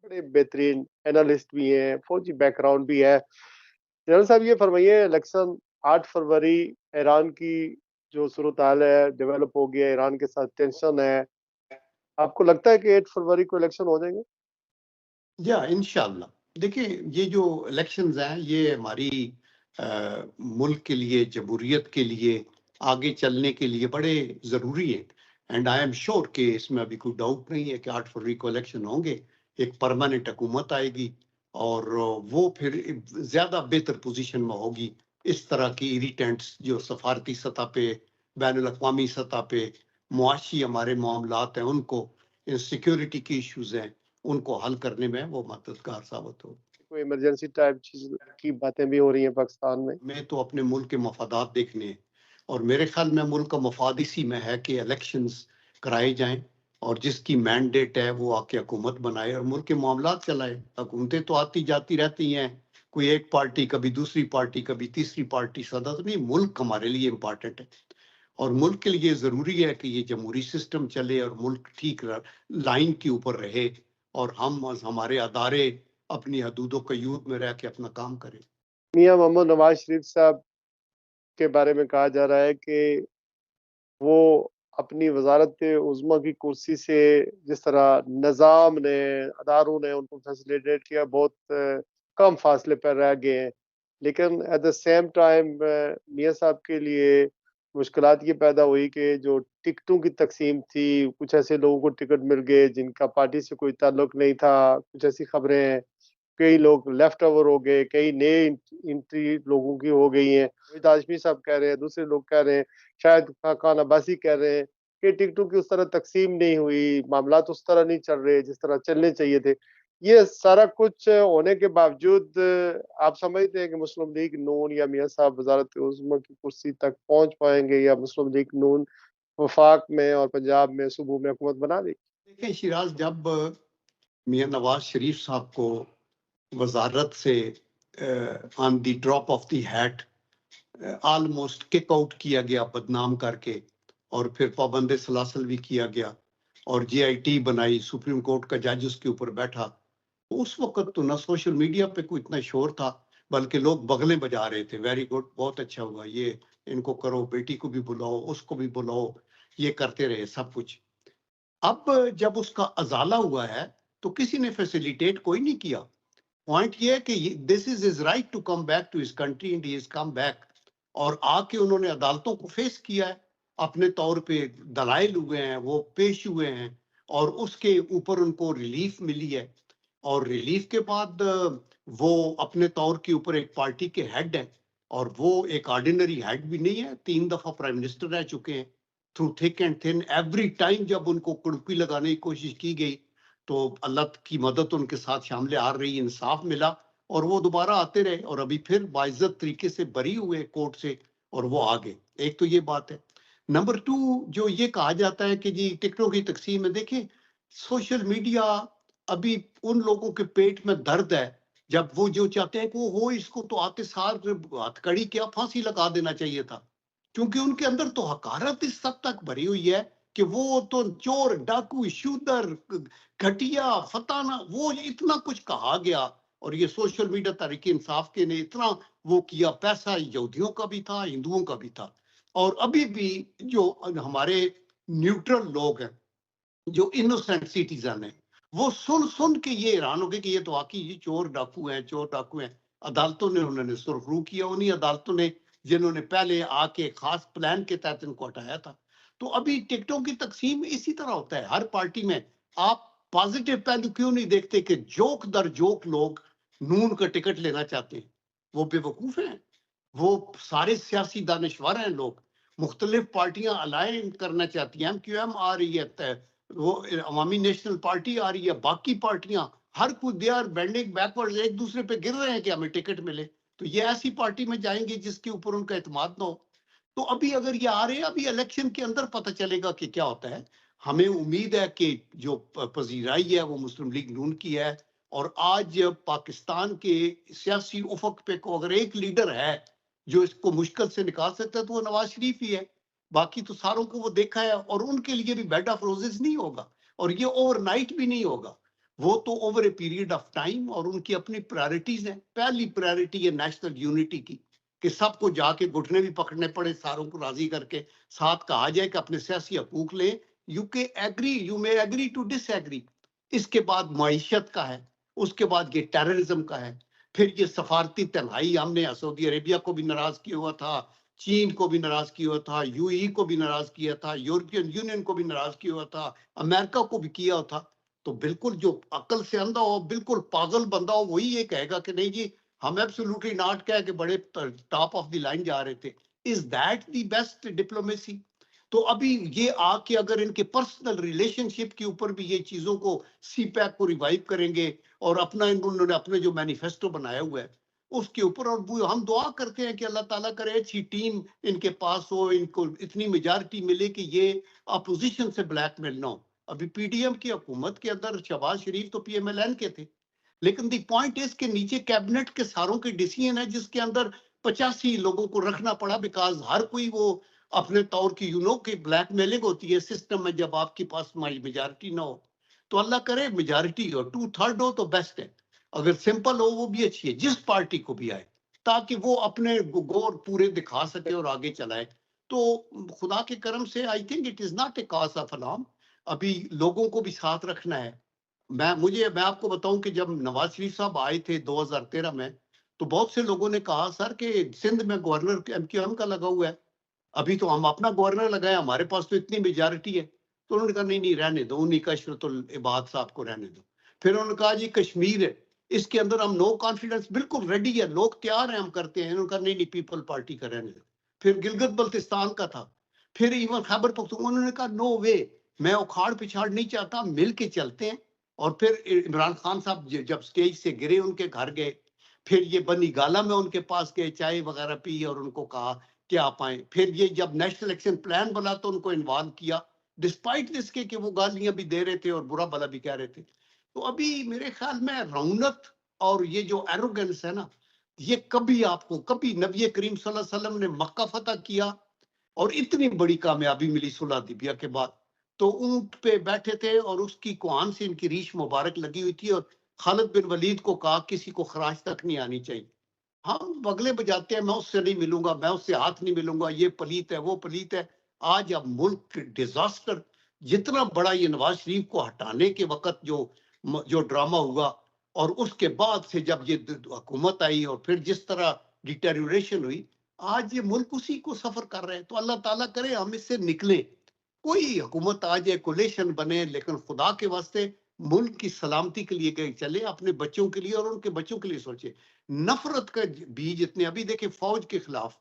बड़े बेहतरीन एनालिस्ट भी हैं, फौजी बैकग्राउंड भी है। जनरल साहब ये फरमाइए, इलेक्शन 8 फरवरी, ईरान की जो सूरत हाल है डेवलप हो गया, ईरान के साथ टेंशन है, आपको लगता है कि 8 फरवरी को इलेक्शन हो जाएंगे? या इंशाल्लाह देखिए, ये जो इलेक्शंस हैं ये हमारी मुल्क के लिए, जमहूरियत के लिए, आगे चलने के लिए बड़े ज़रूरी हैं। एंड आई एम श्योर कि इसमें अभी कोई डाउट नहीं है कि 8 फरवरी को इलेक्शन होंगे, एक परमानेंट हुकूमत आएगी और वो फिर ज़्यादा बेहतर पोजीशन में होगी। इस तरह की इरिटेंट्स जो सफारती सतह पे, बैनुल अक़वामी सतह पे, मुआशी हमारे मामलात हैं उनको, सिक्योरिटी की इश्यूज हैं उनको हल करने में वो मददगार साबित हो। कोई इमरजेंसी टाइप चीज की बातें भी हो रही हैं पाकिस्तान में? मैं तो अपने मुल्क के मफादात देखने हैं और मेरे ख्याल में मुल्क का मफाद इसी में है कि इलेक्शंस कराए जाएं और जिसकी मैंडेट है वो आके हुकूमत बनाए और मुल्क के मामलात चलाए। हुकूमतें तो आती जाती रहती हैं, कोई एक पार्टी, कभी दूसरी पार्टी, कभी तीसरी पार्टी, सदा तो नहीं। मुल्क हमारे लिए इम्पॉर्टेंट है और मुल्क के लिए ज़रूरी है कि ये जमहूरी सिस्टम चले और मुल्क ठीक लाइन के ऊपर रहे और हम हमारे अदारे अपनी हदूदों कयूद में रह के अपना काम करें। मियां मोहम्मद नवाज शरीफ साहब के बारे में कहा जा रहा है कि वो अपनी वजारत उज़्मा की कुर्सी से, जिस तरह निज़ाम ने, अदारों ने उनको फैसिलिटेट किया, बहुत कम फासले पर रह गए हैं। लेकिन एट द सेम टाइम मियां साहब के लिए मुश्किलात ये पैदा हुई कि जो टिकटों की तकसीम थी, कुछ ऐसे लोगों को टिकट मिल गए जिनका पार्टी से कोई ताल्लुक नहीं था, कुछ ऐसी खबरें हैं। कई लोग लेफ्ट ओवर हो गए, कई नए एंट्री लोगों की हो गई हैं। वहीद हाशमी साहब कह रहे हैं, दूसरे लोग कह रहे हैं, शायद खान अब्बासी कह रहे हैं कि टिकटों की उस तरह तकसीम नहीं हुई, मामलात उस तरह नहीं चल रहे जिस तरह चलने चाहिए थे। ये सारा कुछ होने के बावजूद आप समझते हैं कि मुस्लिम लीग नून या मियां साहब वजारत उज़्मा की कुर्सी तक पहुंच पाएंगे, या मुस्लिम लीग नून वफाक में और पंजाब में सूबों में हुकूमत बना देगी? देखिए शिराज, जब मियां नवाज शरीफ साहब को वजारत से on the drop of the hat almost kick out किया गया बदनाम करके, और फिर पाबंद सलासल भी किया गया और जीआईटी बनाई, सुप्रीम कोर्ट का जज उसके ऊपर बैठा, उस वक्त तो ना सोशल मीडिया पे कोई इतना शोर था, बल्कि लोग बगले बजा रहे थे, वेरी गुड, बहुत अच्छा हुआ, ये इनको करो, बेटी को भी बुलाओ, उसको भी बुलाओ, ये करते रहे सब कुछ। अब जब उसका अजाला हुआ है तो किसी ने फैसिलिटेट कोई नहीं किया। पॉइंट ये है कि this is his right to come back to his country and he is come back, और आके उन्होंने अदालतों को फेस किया है, अपने तौर पे दलाइल हुए हैं, वो पेश हुए हैं और उसके ऊपर उनको रिलीफ मिली है। और रिलीफ के बाद वो अपने तौर के ऊपर एक पार्टी के हेड हैं और वो एक ऑर्डिनरी हेड भी नहीं है, 3 दफा प्राइम मिनिस्टर रह चुके हैं, through thick and thin. Every time जब उनको कुड़पी लगाने की कोशिश की गई तो अल्लाह की मदद उनके साथ शामिल आ रही, इंसाफ मिला और वो दोबारा आते रहे और अभी फिर बाइज्जत तरीके से बरी हुए कोर्ट से और वो आ गए। एक तो ये बात है। नंबर 2, जो ये कहा जाता है कि जी टिकटों की तकसीम है, देखिए सोशल मीडिया अभी उन लोगों के पेट में दर्द है जब वो जो चाहते हैं कि वो हो, इसको तो आते सार हथकड़ी क्या फांसी लगा देना चाहिए था, क्योंकि उनके अंदर तो हकारत इस हद तक भरी हुई है कि वो तो चोर, डाकू, शूदर, घटिया, फताना, वो इतना कुछ कहा गया। और ये सोशल मीडिया तहरीक इंसाफ के ने इतना वो किया, पैसा यहूदियों का भी था, हिंदुओं का भी था। और अभी भी जो हमारे न्यूट्रल लोग हैं, जो इनोसेंट सिटीजन है, वो सुन सुन के ये हैरान हो गए कि ये तो वाकई ये चोर डाकू हैं, चोर डाकू हैं। अदालतों ने उन्होंने सुरखरू किया, उन्हीं अदालतों ने जिन्होंने पहले आके खास प्लान के तहत इनको हटाया था। तो अभी टिकटों की तकसीम इसी तरह होता है हर पार्टी में। आप पॉजिटिव पहलू क्यों नहीं देखते कि जोक दर जोक लोग नून का टिकट लेना चाहते हैं? वो बेवकूफ हैं, वो सारे सियासी दानिश्वर हैं लोग। मुख्तलिफ पार्टियां अलाइन करना चाहती हैं, एमक्यूएम आ रही है, वो अवामी नेशनल पार्टी आ रही है, बाकी पार्टियां, हर कोई दे आर बेंडिंग बैकवर्ड, एक दूसरे पे गिर रहे हैं कि हमें टिकट मिले। तो ये ऐसी पार्टी में जाएंगे जिसके ऊपर उनका एतमाद ना हो। तो अभी अगर ये आ रहे हैं, अभी इलेक्शन के अंदर पता चलेगा कि क्या होता है। हमें उम्मीद है कि जो पजीराई है वो मुस्लिम लीग नून की है। और आज पाकिस्तान के सियासी उफक पे को अगर एक लीडर है जो इसको मुश्किल से निकाल सकता है तो वो नवाज शरीफ ही है। बाकी तो सारों को वो देखा है और उनके लिए भी बेड ऑफ रोजेस नहीं होगा और ये ओवरनाइट भी नहीं होगा। वो तो over a period of time, और उनकी अपनी प्रायोरिटीज हैं। पहली प्रायोरिटी है नेशनल यूनिटी की, कि सबको जाके घुटने भी पकड़ने पड़े, सारों को राजी करके साथ कहा जाए कि अपने सियासी हकूक लें। You may agree to disagree. इसके बाद मईशत का है, उसके बाद ये टेररिज्म का है, फिर ये सफारती तन्हाई, हमने सऊदी अरेबिया को भी नाराज किया हुआ था, चीन को भी नाराज किया हुआ था, यूएई को भी नाराज किया था, यूरोपियन यूनियन को भी नाराज किया हुआ था, अमेरिका को भी किया हुआ था। तो बिल्कुल जो अकल से अंधा हो, बिल्कुल पागल बंदा हो, वही ये कहेगा कि नहीं जी हम एब्सोल्युटली नॉट कह के बड़े टॉप ऑफ द लाइन जा रहे थे। Is that the best diplomacy? तो अभी ये आके अगर इनके पर्सनल रिलेशनशिप के ऊपर भी ये चीजों को, सीपैक को रिवाइव करेंगे, और अपना इन्होंने अपने जो मैनिफेस्टो बनाया हुआ है उसके ऊपर, और वो हम दुआ करते हैं कि अल्लाह ताला करे अच्छी टीम इनके पास हो, इनको इतनी मेजॉरिटी मिले कि ये अपोजिशन से ब्लैकमेल ना हो। अभी पीडीएम की हुकूमत के अंदर शहबाज शरीफ तो पीएमएलएन के थे, लेकिन दी पॉइंट इज के नीचे कैबिनेट के सारों के डिसीजन है, जिसके अंदर 85 लोगों को रखना पड़ा, बिकॉज हर कोई वो अपने तौर की की ब्लैकमेलिंग होती है सिस्टम में, जब आपके पास मेजॉरिटी ना हो। तो अल्लाह करे मेजॉरिटी हो, 2/3 हो तो बेस्ट है, अगर सिंपल हो वो भी अच्छी है, जिस पार्टी को भी आए, ताकि वो अपने गोर पूरे दिखा सके और आगे चलाए। तो खुदा के करम से I think it is not a cause of alarm. अभी लोगों को भी साथ रखना है। मैं आपको बताऊं कि जब नवाज शरीफ साहब आए थे 2013 में, तो बहुत से लोगों ने कहा सर कि सिंध में गवर्नर एमक्यूएम का लगा हुआ है, अभी तो हम अपना गवर्नर लगाए, हमारे पास तो इतनी मेजॉरिटी है। तो उन्होंने कहा नहीं नहीं रहने दो, उन्हीं का इशरतुल इबाद साहब को रहने दो। फिर उन्होंने कहा जी कश्मीर है, इसके अंदर हम नो कॉन्फिडेंस, बिल्कुल रेडी है, लोग तैयार हैं, हम करते हैं। उन्होंने कहा नहीं नहीं पीपल पार्टी का रहने दो। फिर गिलगित बल्तिस्तान का था, फिर इवन खैबर पख्तूनख्वा, उन्होंने कहा नो वे, मैं उखाड़ पिछाड़ नहीं चाहता, मिल के चलते हैं। और फिर इमरान खान साहब जब स्टेज से गिरे उनके घर गए, फिर ये बनी गाला में उनके पास गए, चाय वगैरह पी और उनको कहा कि आप आए। फिर ये जब नेशनल एक्शन प्लान बना तो उनको इन्वॉल्व किया, डिस्पाइट इसके कि वो गालियां भी दे रहे थे और बुरा भला भी कह रहे थे। तो अभी मेरे ख्याल में रौनक और ये जो एरोगेंस है ना, ये कभी आपको, कभी नबी करीम सल्लल्लाहु अलैहि वसल्लम ने मक्का फतह किया और इतनी बड़ी कामयाबी मिली सुलह हुदैबिया के बाद, तो ऊंट पे बैठे थे और उसकी कुआन से इनकी रीश मुबारक लगी हुई थी, और खालिद बिन वलीद को कहा किसी को खराज तक नहीं आनी चाहिए। हम बगले बजाते हैं, मैं उससे नहीं मिलूंगा, मैं उससे हाथ नहीं मिलूंगा, ये पलीत है वो पलीत है। आज अब मुल्क डिजास्टर, जितना बड़ा ये नवाज शरीफ को हटाने के वक्त जो ड्रामा हुआ, और उसके बाद से जब ये हुकूमत आई और फिर जिस तरह डिटेरियोरेशन हुई, आज ये मुल्क उसी को सफर कर रहे हैं। तो अल्लाह ताला करे हम इससे निकले, कोई हुकूमत आ जाए, कोलेशन बने, लेकिन खुदा के वास्ते मुल्क की सलामती के लिए कहीं चले, अपने बच्चों के लिए और उनके बच्चों के लिए सोचे। नफरत का बीज इतने, अभी देखे फौज के खिलाफ,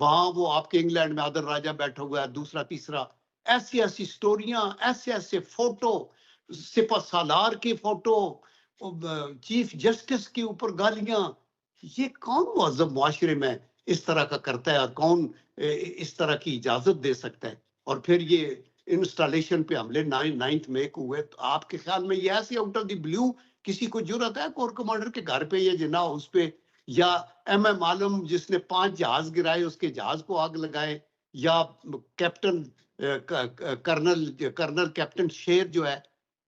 वहां वो आपके इंग्लैंड में आदर राजा बैठा हुआ है, दूसरा तीसरा, ऐसी ऐसी स्टोरियां, ऐसे ऐसे फोटो, सिपा सालार की फोटो, चीफ जस्टिस के ऊपर गालियां। ये कौन मुअज़्ज़ब मुआशरे में इस तरह का करता है, और कौन इस तरह की इजाजत दे सकता है? और फिर ये इंस्टॉलेशन पे हमले 9 मई को हुए, तो आपके ख्याल में ये ऐसे आउट ऑफ द ब्लू किसी को जरूरत है कोर कमांडर के घर पे या जिना उस पे, या एमएम आलम जिसने 5 जहाज गिराए उसके जहाज को आग लगाए, या कैप्टन कर्नल कर्नल कैप्टन शेर जो है,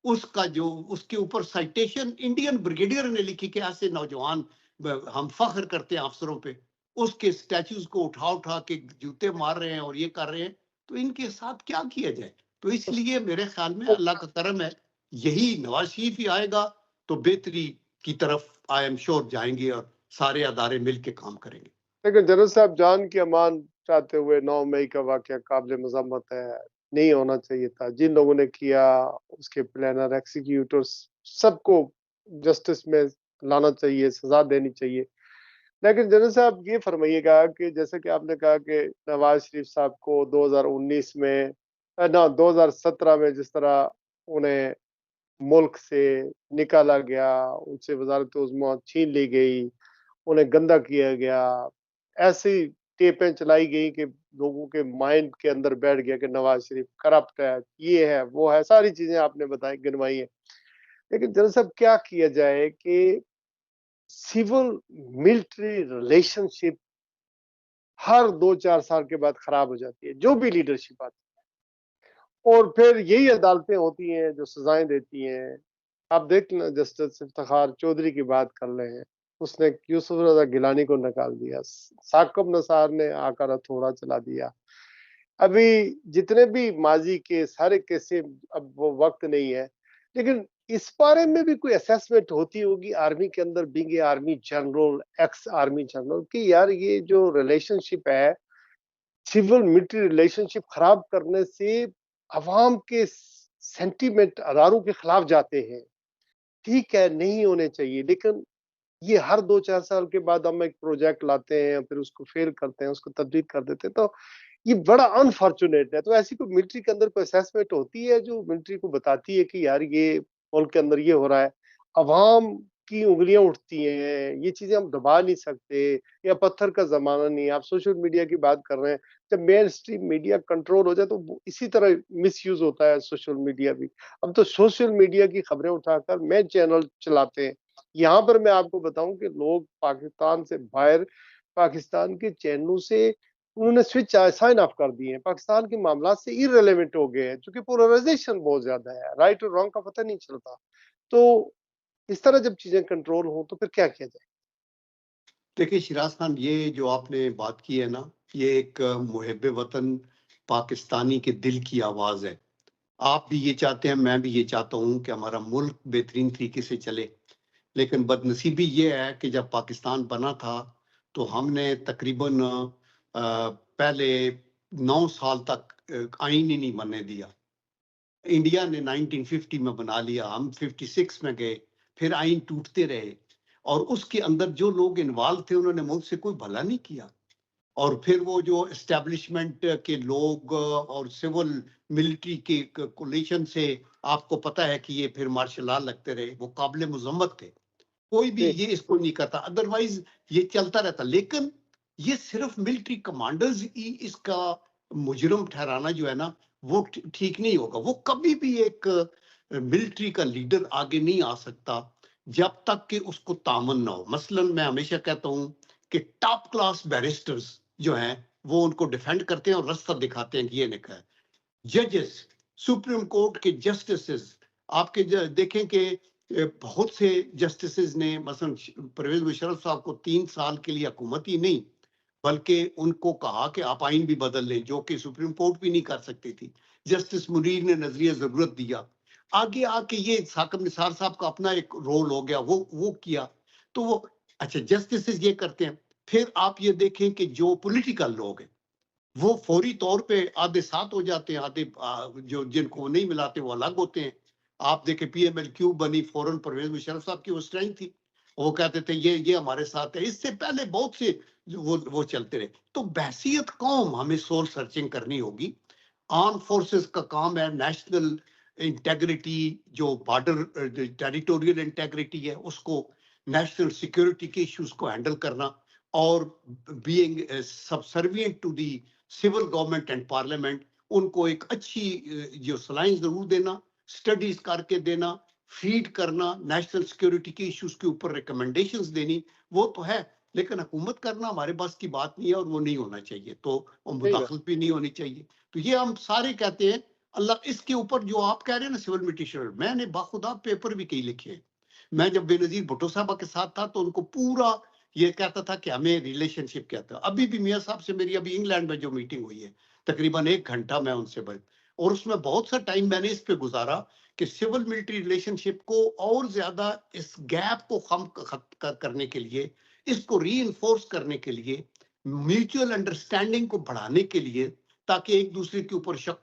उसका जो उसके ऊपर साइटेशन इंडियन ब्रिगेडियर ने लिखी कि ऐसे नौजवान, हम फख्र करते हैं अफसरों पे, उसके स्टैचूज को उठा उठा के जूते मार रहे हैं और ये कर रहे हैं। तो इनके साथ क्या किया जाए? तो इसलिए मेरे ख्याल में अल्लाह का करम है, यही नवाज शरीफ ही आएगा तो बेहतरी की तरफ आई एम श्योर जाएंगे, और सारे अदारे मिल के काम करेंगे। लेकिन जनरल साहब जान की अमान चाहते हुए 9 मई का वाकया काबिल मजम्मत है, नहीं होना चाहिए था। जिन लोगों ने किया, उसके प्लानर, एग्जीक्यूटर्स, सबको जस्टिस में लाना चाहिए, सजा देनी चाहिए। लेकिन जनरल साहब ये फरमाइएगा कि जैसे कि आपने कहा कि नवाज शरीफ साहब को 2019 में, ना 2017 में जिस तरह उन्हें मुल्क से निकाला गया, उनसे वजारत उज़्मा छीन ली गई, उन्हें गंदा किया गया, ऐसी टेपें चलाई गई कि लोगों के माइंड के अंदर बैठ गया कि नवाज शरीफ करप्ट है, ये है वो है, सारी चीजें आपने बताई, गिनवाई है। लेकिन जनरल साहब क्या किया जाए कि सिविल मिलिट्री रिलेशनशिप हर 2-4 साल के बाद खराब हो जाती है, जो भी लीडरशिप आती है, और फिर यही अदालतें होती हैं जो सजाएं देती हैं। आप देख लें, जस्टिस इफ्तिखार चौधरी की बात कर रहे हैं, उसने यूसुफ रजा गिलानी को निकाल दिया, साकिब निसार ने आकर हथौड़ा चला दिया। अभी जितने भी माजी के सारे केसे, अब वो वक्त नहीं है, लेकिन इस बारे में भी कोई असेसमेंट होती होगी आर्मी के अंदर, being a army general, ex army general, कि यार ये जो रिलेशनशिप है, सिविल मिलिट्री रिलेशनशिप खराब करने से अवाम के सेंटीमेंट अदारों के खिलाफ जाते हैं। ठीक है, नहीं होने चाहिए, लेकिन ये हर 2-4 साल के बाद हम एक प्रोजेक्ट लाते हैं, फिर उसको फेल करते हैं, उसको तब्दील कर देते हैं, तो ये बड़ा अनफॉर्चुनेट है। तो ऐसी कोई मिलिट्री के अंदर कोई असेसमेंट होती है जो मिलिट्री को बताती है कि यार ये मुल्क के अंदर ये हो रहा है, अवाम की उंगलियां उठती हैं, ये चीजें हम दबा नहीं सकते, या पत्थर का जमाना नहीं है। आप सोशल मीडिया की बात कर रहे हैं, जब मेन स्ट्रीम मीडिया कंट्रोल हो जाए तो इसी तरह मिसयूज होता है सोशल मीडिया भी। अब तो सोशल मीडिया की खबरें उठाकर मेन चैनल चलाते हैं। यहाँ पर मैं आपको बताऊं कि लोग पाकिस्तान से बाहर, पाकिस्तान के चैनलों से उन्होंने स्विच साइन ऑफ कर दिए हैं, पाकिस्तान के मामला से इररिलेवेंट हो गए हैं, क्योंकि पोलराइजेशन बहुत ज्यादा है, राइट और रॉन्ग का पता नहीं चलता। तो इस तरह जब चीजें कंट्रोल हो तो फिर क्या किया जाए? देखिए शिराज खान, ये जो आपने बात की है ना, ये एक मुहिब वतन पाकिस्तानी के दिल की आवाज है। आप भी ये चाहते हैं, मैं भी ये चाहता हूँ कि हमारा मुल्क बेहतरीन तरीके से चले। लेकिन बदनसीबी ये है कि जब पाकिस्तान बना था तो हमने तकरीबन पहले 9 साल तक आईन ही नहीं बनने दिया। इंडिया ने 1950 में बना लिया, हम 56 में गए, फिर आईन टूटते रहे, और उसके अंदर जो लोग इन्वॉल्व थे उन्होंने मुझसे कोई भला नहीं किया। और फिर वो जो एस्टेब्लिशमेंट के लोग और सिविल मिलिट्री के कोलिशन से, आपको पता है कि ये फिर मार्शल लॉ लगते रहे, वो काबिल मुजम्मत थे। कोई भी जी ये इसको नहीं करता, अदरवाइज ये चलता रहता। लेकिन ये सिर्फ मिलिट्री कमांडर्स ही इसका मुजरम ठहराना जो है ना, वो ठीक नहीं होगा। वो कभी भी एक मिलिट्री का लीडर आगे नहीं आ सकता जब तक कि उसको तामन ना हो। मसलन मैं हमेशा कहता हूं कि टॉप क्लास बैरिस्टर्स जो हैं वो उनको डिफेंड करते हैं और रास्ता दिखाते हैं कि ये लिखा है। जजेस, सुप्रीम कोर्ट के जस्टिस, आपके देखें कि बहुत से जस्टिस ने मसलन परवेज मुशर्रफ साहब को 3 साल के लिए हुकूमत ही नहीं, बल्कि उनको कहा कि आप आइन भी बदल लें, जो कि सुप्रीम कोर्ट भी नहीं कर सकती थी। जस्टिस मुनीर ने नजरिया जरूरत दिया, आगे आके ये साकिब निसार साहब का अपना एक रोल हो गया, वो किया। तो वो अच्छा जस्टिस ये करते हैं। फिर आप ये देखें कि जो पॉलिटिकल लोग हैं वो फौरी तौर पे आधे साथ हो जाते हैं, आधे जो जिनको नहीं मिलाते वो अलग होते हैं। आप देखें PMLQ बनी फौरन परवेज मुशर्रफ साहब की वो स्ट्रेंथ थी, वो कहते थे ये हमारे साथ है। इससे पहले बहुत से वो चलते रहे। तो बहसियत कौम हमें सोल सर्चिंग करनी होगी। आर्म फोर्सेस का काम है नेशनल इंटेग्रिटी, जो बॉर्डर टेरिटोरियल इंटेग्रिटी है उसको, नेशनल सिक्योरिटी के इश्यूज को हैंडल करना, और being subservient to the civil government and parliament, उनको एक अच्छी जो सलाइन जरूर देना, स्टडीज करके देना, फीड करना, नेशनल सिक्योरिटी के इश्यूज के ऊपर रिकमेंडेशंस देनी, वो तो है। लेकिन हुकूमत करना हमारे पास की बात नहीं है और वो नहीं होना चाहिए, तो सही बात। मुदाखलत भी नहीं होनी चाहिए। तो ये हम सारे कहते हैं। अल्लाह इसके ऊपर जो आप कह रहे हैं ना सिविल मिलिट्री, मैंने बाखुदा पेपर भी कई लिखे हैं। मैं जब बेनजीर भुट्टो साहब के साथ था तो उनको पूरा ये कहता था कि हमें रिलेशनशिप क्या था। अभी भी मियाँ साहब से मेरी अभी इंग्लैंड में जो मीटिंग हुई है, तकरीबन 1 घंटा मैं उनसे बात, और उसमें बहुत सा टाइम मैंने इस पे गुजारा कि सिविल मिलिट्री रिलेशनशिप को और ज्यादा इस गैप को कम करने के लिए, इसको री करने के लिए, म्यूचुअल अंडरस्टैंडिंग को बढ़ाने के लिए, ताकि एक दूसरे के ऊपर शक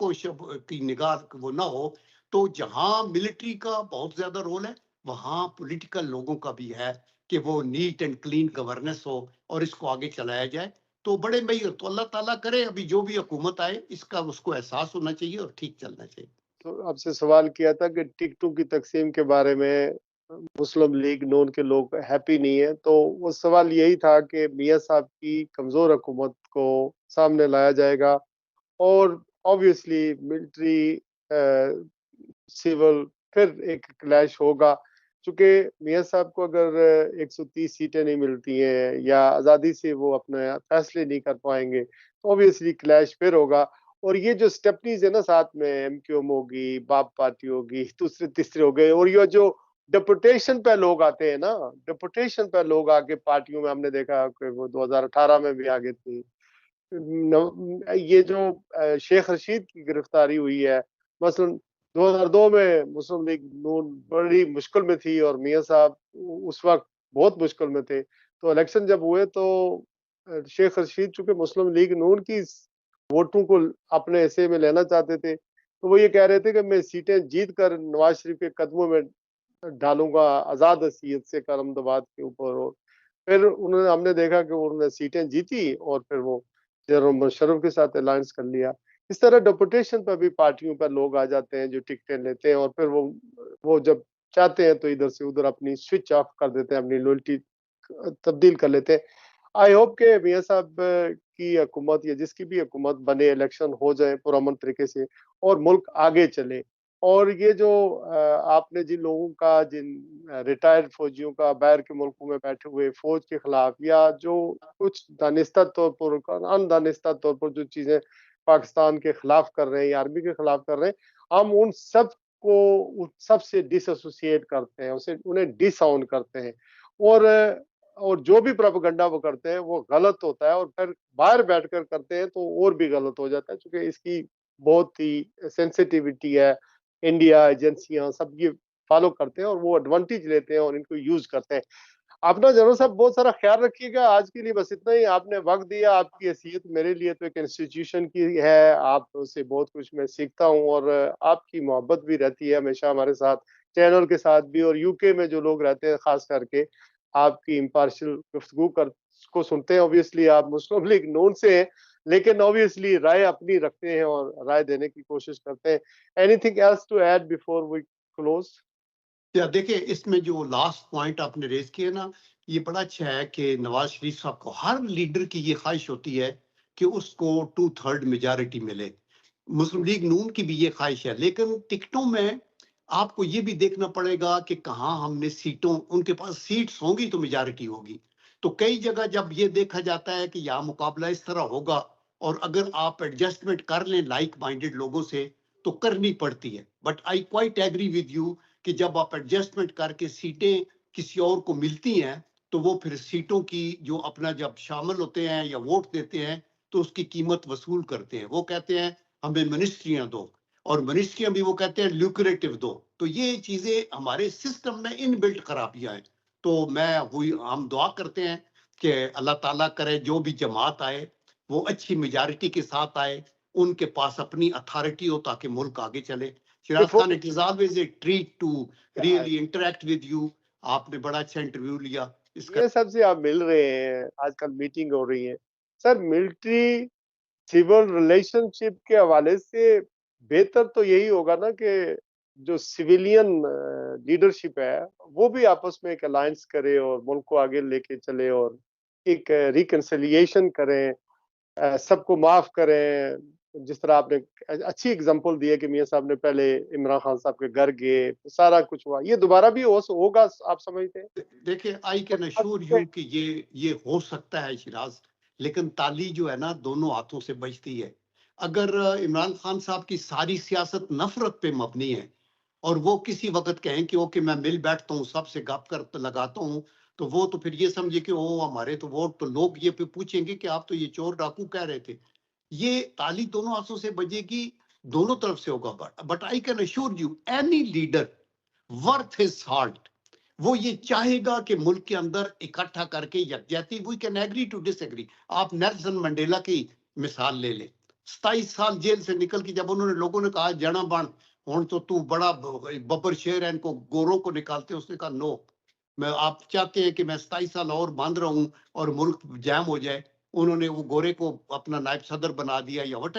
की निगाह वो ना हो। तो जहां मिलिट्री का बहुत ज्यादा रोल है, वहां पॉलिटिकल लोगों का भी है कि वो नीट एंड क्लीन गवर्नेंस हो और इसको आगे चलाया जाए। तो बड़े भाई, तो अल्लाह ताला करे अभी जो भी हुकूमत आए इसका उसको एहसास होना चाहिए और ठीक चलना चाहिए। तो आपसे सवाल किया था कि टिकटों की तकसीम के बारे में मुस्लिम लीग नून के लोग हैप्पी नहीं है, तो वो सवाल यही था कि मियाँ साहब की कमजोर हुकूमत को सामने लाया जाएगा, और ऑब्वियसली मिलिट्री सिविल फिर एक क्लैश होगा। चूंकि मियाँ साहब को अगर 130 सीटें नहीं मिलती हैं या आज़ादी से वो अपने फैसले नहीं कर पाएंगे, तो ऑब्वियसली क्लैश फिर होगा। और ये जो स्टेपनीज है ना, साथ में MQM होगी, बाप पार्टी होगी, दूसरे तीसरे हो गए, और ये जो डेपुटेशन पे लोग आते हैं ना, डेपुटेशन पे लोग आके पार्टियों में, हमने देखा कि वो 2018 में भी आगे थे। ये जो शेख रशीद की गिरफ्तारी हुई है, मसलन 2002 में मुस्लिम लीग नून बड़ी मुश्किल में थी और मियां साहब उस वक्त बहुत मुश्किल में थे। तो इलेक्शन जब हुए तो शेख रशीद चूंकि मुस्लिम लीग नून की वोटों को अपने हिस्से में लेना चाहते थे, तो वो ये कह रहे थे कि मैं सीटें जीत कर नवाज शरीफ के कदमों में डालूंगा, आजाद हसीयत से करमदाबाद के ऊपर। और फिर उन्होंने, हमने देखा कि उन्होंने सीटें जीती और फिर वो जनरल मुशर्रफ के साथ अलायंस कर लिया। इस तरह डेपुटेशन पर भी पार्टियों पर लोग आ जाते हैं जो टिकटें लेते हैं, और फिर वो जब चाहते हैं तो इधर से उधर अपनी स्विच ऑफ कर देते हैं, अपनी लॉयल्टी तब्दील कर लेते हैं। आई होप के मियाँ साहब की हुकूमत या जिसकी भी हुकूमत बने, इलेक्शन हो जाए पुरअमन तरीके से और मुल्क आगे चले। और ये जो आपने जिन लोगों का, जिन रिटायर्ड फौजियों का बाहर के मुल्कों में बैठे हुए फौज के खिलाफ, या जो कुछ दानिस्ता तौर पर, अनदानिस्ता तौर पर जो चीजें पाकिस्तान के खिलाफ कर रहे हैं या आर्मी के खिलाफ कर रहे हैं, हम उन सब को उन सब से डिसोसिएट करते हैं, उसे उन्हें डिसआउन करते हैं। और जो भी प्रोपेगेंडा वो करते हैं वो गलत होता है, और फिर बाहर बैठकर करते हैं तो और भी गलत हो जाता है, क्योंकि इसकी बहुत ही सेंसिटिविटी है। इंडिया एजेंसियां सब ये फॉलो करते हैं और वो एडवांटेज लेते हैं और इनको यूज करते हैं। अपना जनरल साहब बहुत सारा ख्याल रखिएगा। आज के लिए बस इतना ही, आपने वक्त दिया। आपकी हैसियत मेरे लिए तो एक इंस्टीट्यूशन की है, आपसे बहुत कुछ मैं सीखता हूँ, और आपकी मोहब्बत भी रहती है हमेशा हमारे साथ, चैनल के साथ भी, और यूके में जो लोग रहते हैं खास करके आपकी इम्पार्शियल गुफ्तगू कर को सुनते हैं। ऑब्वियसली आप मुस्लिम लीग नून से हैं, लेकिन ऑब्वियसली राय अपनी रखते हैं और राय देने की कोशिश करते हैं। Anything else to add before we close? या देखिए, इसमें जो लास्ट पॉइंट आपने रेज किया ना, ये बड़ा अच्छा है कि नवाज शरीफ साहब को, हर लीडर की ये ख्वाहिश होती है कि उसको 2/3 मेजॉरिटी मिले। मुस्लिम लीग नून की भी ये ख्वाहिश है, लेकिन टिकटों में आपको ये भी देखना पड़ेगा कि कहाँ हमने सीटों, उनके पास सीट्स होंगी तो मेजॉरिटी होगी। तो कई जगह जब ये देखा जाता है कि यहाँ मुकाबला इस तरह होगा, और अगर आप एडजस्टमेंट कर लें लाइक माइंडेड लोगों से तो करनी पड़ती है। But I quite agree with you कि जब आप एडजस्टमेंट करके सीटें किसी और को मिलती हैं, तो वो फिर सीटों की जो अपना जब शामिल होते हैं या वोट देते हैं तो उसकी कीमत वसूल करते हैं। वो कहते हैं हमें मिनिस्ट्रियां दो, और मिनिस्ट्रियां भी वो कहते हैं ल्यूक्रेटिव दो। तो ये चीजें हमारे सिस्टम में इनबिल्ट खराबियां हैं। तो मैं वही, हम दुआ करते हैं कि अल्लाह ताला करे जो भी जमात आए वो अच्छी मेजॉरिटी के साथ आए, उनके पास अपनी अथॉरिटी हो ताकि मुल्क आगे चले। शिराज बिफोर Khan, it is always a treat to really interact with you. आपने बड़ा अच्छा इंटरव्यू लिया इसका। ये सबसे आप मिल रहे हैं, आजकल मीटिंग हो रही है सर, मिलिट्री सिविल रिलेशनशिप के हवाले से बेहतर तो यही होगा ना कि जो सिविलियन लीडरशिप है वो भी आपस में एक अलायंस करे और मुल्क को आगे लेके चले, और एक रिकंसिलिएशन करें, सबको माफ करें। जिस तरह आपने अच्छी एग्जांपल दी है कि मियां साहब ने पहले इमरान खान साहब के घर गए, सारा कुछ हुआ, ये दोबारा भी होगा आप समझते हैं? देखिए, आई कैन अश्योर यू कि ये हो सकता है शिराज, लेकिन ताली जो है ना दोनों हाथों से बजती है। अगर इमरान खान साहब की सारी सियासत नफरत पे मबनी है, और वो किसी वक्त कहें कि ओके मैं मिल बैठता हूँ, सबसे गप कर लगाता हूँ, तो वो तो फिर ये समझे कि ओ हमारे तो वोट, तो लोग ये पे पूछेंगे कि आप तो ये चोर डाकू कह रहे थे। ये ताली दोनों हाथों से बजेगी, दोनों तरफ से होगा। But I can assure you any leader worth his salt, वो ये चाहेगा कि मुल्क के अंदर इकट्ठा करके यकजहती, we can agree to disagree. आप नेल्सन मंडेला की मिसाल ले ले, 27 साल जेल से निकल के जब उन्होंने, लोगों ने कहा जड़ा बन हूं तो तू बड़ा बब्बर शेर है, इनको गोरों को निकालते, उसने कहा नो, मैं, आप चाहते हैं कि मैं 27 साल और बंद रहूं और मुल्क जैम हो जाए। उन्होंने वो गोरे को अपना नायब सदर बना दिया या वट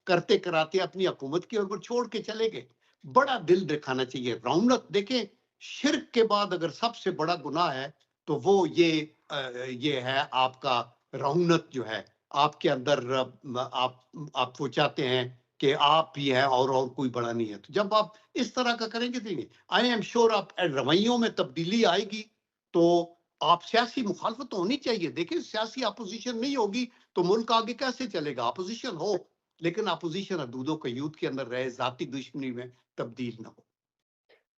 करते कराते अपनी हुकूमत की, और वो छोड़ के चले गए। बड़ा दिल दिखाना चाहिए। रौनक देखें, शिर्क के बाद अगर सबसे बड़ा गुनाह है तो वो ये है आपका रौनक जो है आपके अंदर। आप वो चाहते हैं कि आप ही हैं और कोई बड़ा नहीं है। तो जब आप इस तरह का करेंगे तो आई एम श्योर आप रवैयों में तब्दीली आएगी। तो आप, सियासी मुखालफत होनी चाहिए। देखिए, सियासी अपोजिशन नहीं होगी तो मुल्क आगे कैसे चलेगा? अपोजिशन हो, लेकिन अपोजिशन हदूदों के यूथ के अंदर रहे, जाती दुश्मनी में तब्दील ना हो।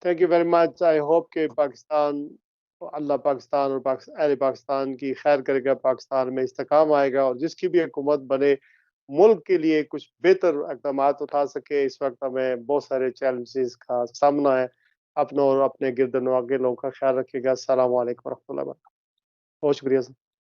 Thank you very much. I hope कि पाकिस्तान, अल्लाह पाकिस्तान और अहले पाकिस्तान की खैर करेगा, पाकिस्तान में इस्तेकाम आएगा और जिसकी भी हुकूमत बने मुल्क के लिए कुछ बेहतर इकदाम उठा सके। इस वक्त हमें बहुत सारे चैलेंजेस का सामना है। अपनों और अपने गिरद नवागे लोगों का ख्याल रखिएगा। अस्सलाम वालेकुम रहमतुल्लाहि व बरकातहू। बहुत शुक्रिया सर।